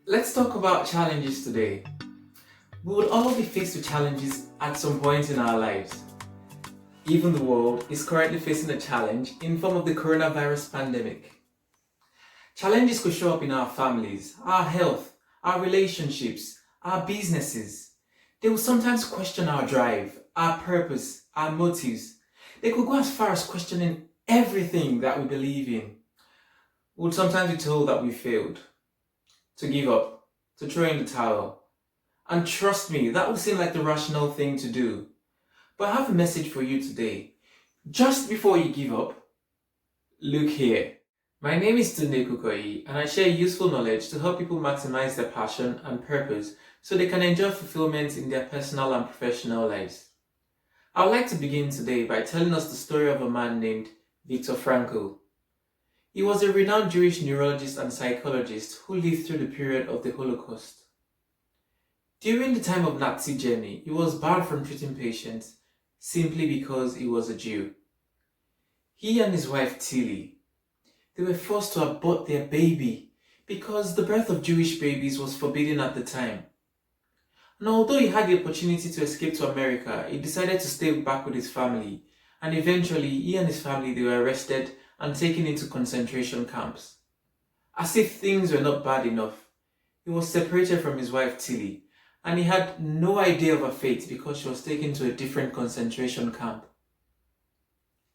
Let's talk about challenges today. We will all be faced with challenges at some point in our lives. Even the world is currently facing a challenge in form of the coronavirus pandemic. Challenges could show up in our families, our health, our relationships, our businesses. They will sometimes question our drive, our purpose, our motives. They could go as far as questioning everything that we believe in. We would sometimes be told that we failed, to give up, to throw in the towel. And trust me, that would seem like the rational thing to do. But I have a message for you today. Just before you give up, look here. My name is Tunde Kukoyi, and I share useful knowledge to help people maximize their passion and purpose so they can enjoy fulfillment in their personal and professional lives. I would like to begin today by telling us the story of a man named Viktor Frankl. He was a renowned Jewish neurologist and psychologist who lived through the period of the Holocaust. During the time of Nazi Germany, he was barred from treating patients simply because he was a Jew. He and his wife Tilly, they were forced to abort their baby because the birth of Jewish babies was forbidden at the time. And although he had the opportunity to escape to America, he decided to stay back with his family, and eventually he and his family, they were arrested and taken into concentration camps. As if things were not bad enough, he was separated from his wife Tilly, and he had no idea of her fate because she was taken to a different concentration camp.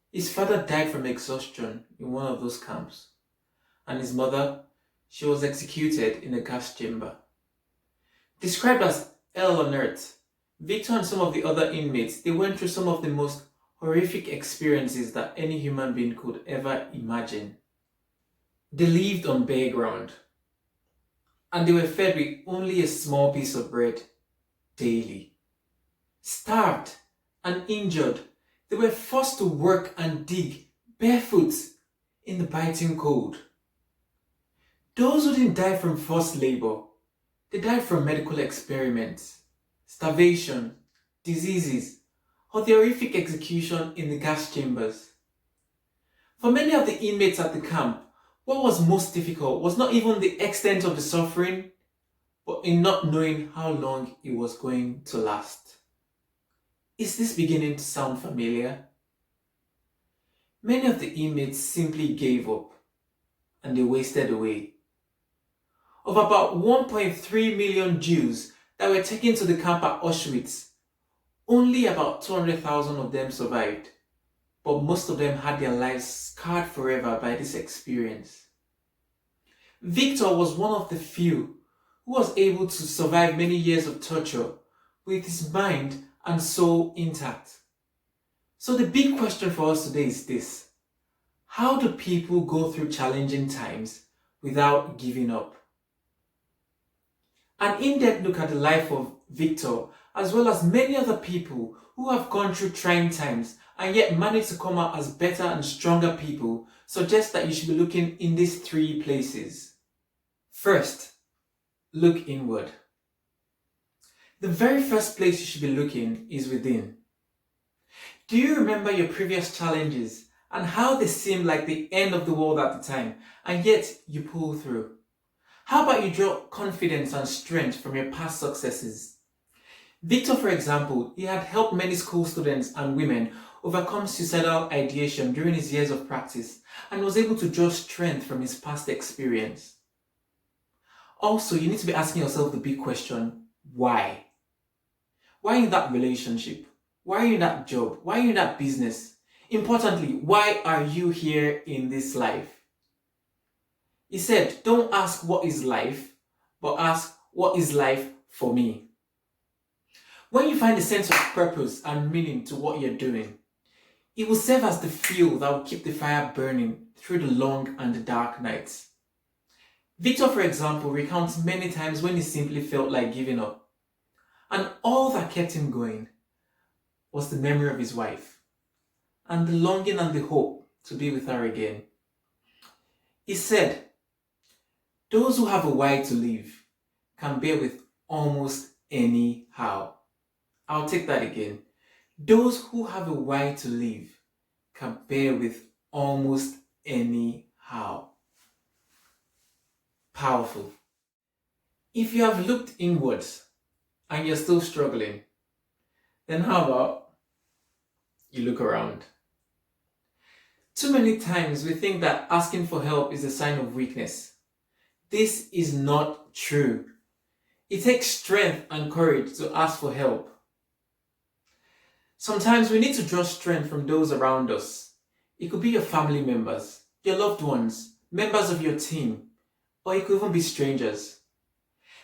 His father died from exhaustion in one of those camps, and his mother, she was executed in a gas chamber. Described as hell on earth, Victor and some of the other inmates, they went through some of the most horrific experiences that any human being could ever imagine. They lived on bare ground, and they were fed with only a small piece of bread daily. Starved and injured, they were forced to work and dig barefoot in the biting cold. Those who didn't die from forced labor, they died from medical experiments, starvation, diseases, or the horrific execution in the gas chambers. For many of the inmates at the camp, what was most difficult was not even the extent of the suffering, but in not knowing how long it was going to last. Is this beginning to sound familiar? Many of the inmates simply gave up and they wasted away. Of about 1.3 million Jews that were taken to the camp at Auschwitz, only about 200,000 of them survived, but most of them had their lives scarred forever by this experience. Victor was one of the few who was able to survive many years of torture with his mind and soul intact. So the big question for us today is this: how do people go through challenging times without giving up? An in-depth look at the life of Victor, as well as many other people who have gone through trying times and yet managed to come out as better and stronger people, suggests that you should be looking in these three places. First, look inward. The very first place you should be looking is within. Do you remember your previous challenges and how they seemed like the end of the world at the time, and yet you pull through? How about you draw confidence and strength from your past successes? Victor, for example, he had helped many school students and women overcome suicidal ideation during his years of practice and was able to draw strength from his past experience. Also, you need to be asking yourself the big question: why? Why in that relationship? Why are you in that job? Why are you in that business? Importantly, why are you here in this life? He said, don't ask what is life, but ask what is life for me. When you find a sense of purpose and meaning to what you're doing, it will serve as the fuel that will keep the fire burning through the long and the dark nights. Victor, for example, recounts many times when he simply felt like giving up. And all that kept him going was the memory of his wife and the longing and the hope to be with her again. He said, those who have a why to live can bear with almost any how. I'll take that again. Those who have a why to live can bear with almost any how. Powerful. If you have looked inwards and you're still struggling, then how about you look around? Too many times we think that asking for help is a sign of weakness. This is not true. It takes strength and courage to ask for help. Sometimes we need to draw strength from those around us. It could be your family members, your loved ones, members of your team, or it could even be strangers.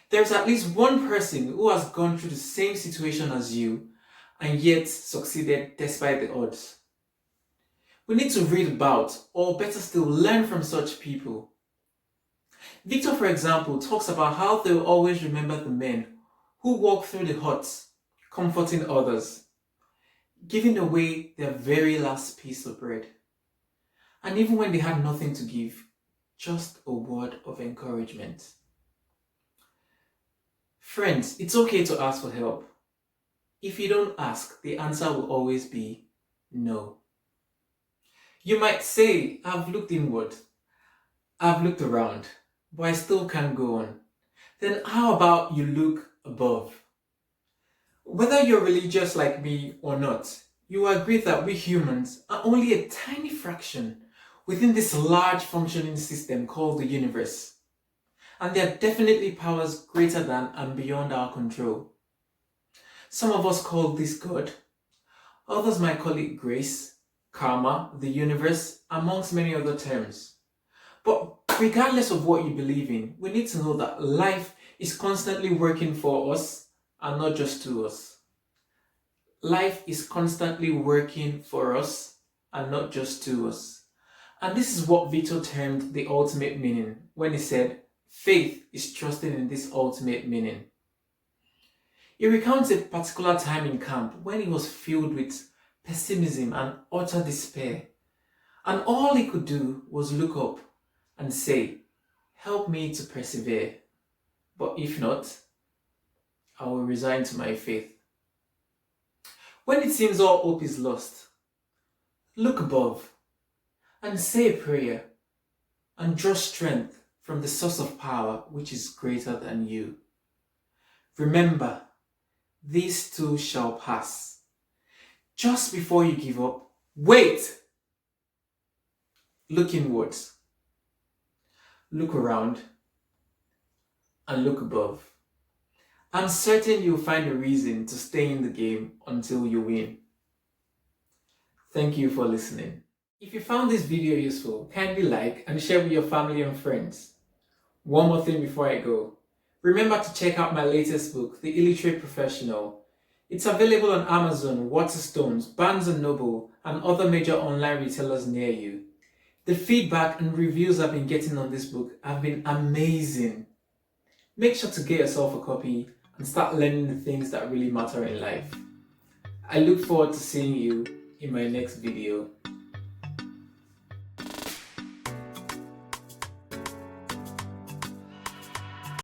There's at least one person who has gone through the same situation as you and yet succeeded despite the odds. We need to read about, or better still, learn from such people. Viktor, for example, talks about how they will always remember the men who walk through the huts, comforting others, giving away their very last piece of bread. And even when they had nothing to give, just a word of encouragement. Friends, it's okay to ask for help. If you don't ask, the answer will always be no. You might say, I've looked inward, I've looked around, but I still can't go on. Then how about you look above? Whether you're religious like me or not, you agree that we humans are only a tiny fraction within this large functioning system called the universe. And there are definitely powers greater than and beyond our control. Some of us call this God. Others might call it grace, karma, the universe, amongst many other terms. But regardless of what you believe in, we need to know that life is constantly working for us and not just to us. Life is constantly working for us and not just to us. And this is what Viktor termed the ultimate meaning when he said, faith is trusting in this ultimate meaning. He recounts a particular time in camp when he was filled with pessimism and utter despair. And all he could do was look up and say, help me to persevere. But if not, I will resign to my faith. When it seems all hope is lost, look above and say a prayer and draw strength from the source of power which is greater than you. Remember, these too shall pass. Just before you give up, wait! Look inwards, look around, and look above. I'm certain you'll find a reason to stay in the game until you win. Thank you for listening. If you found this video useful, kindly like and share with your family and friends. One more thing before I go. Remember to check out my latest book, The Illiterate Professional. It's available on Amazon, Waterstones, Barnes & Noble, and other major online retailers near you. The feedback and reviews I've been getting on this book have been amazing. Make sure to get yourself a copy and start learning the things that really matter in life. I look forward to seeing you in my next video.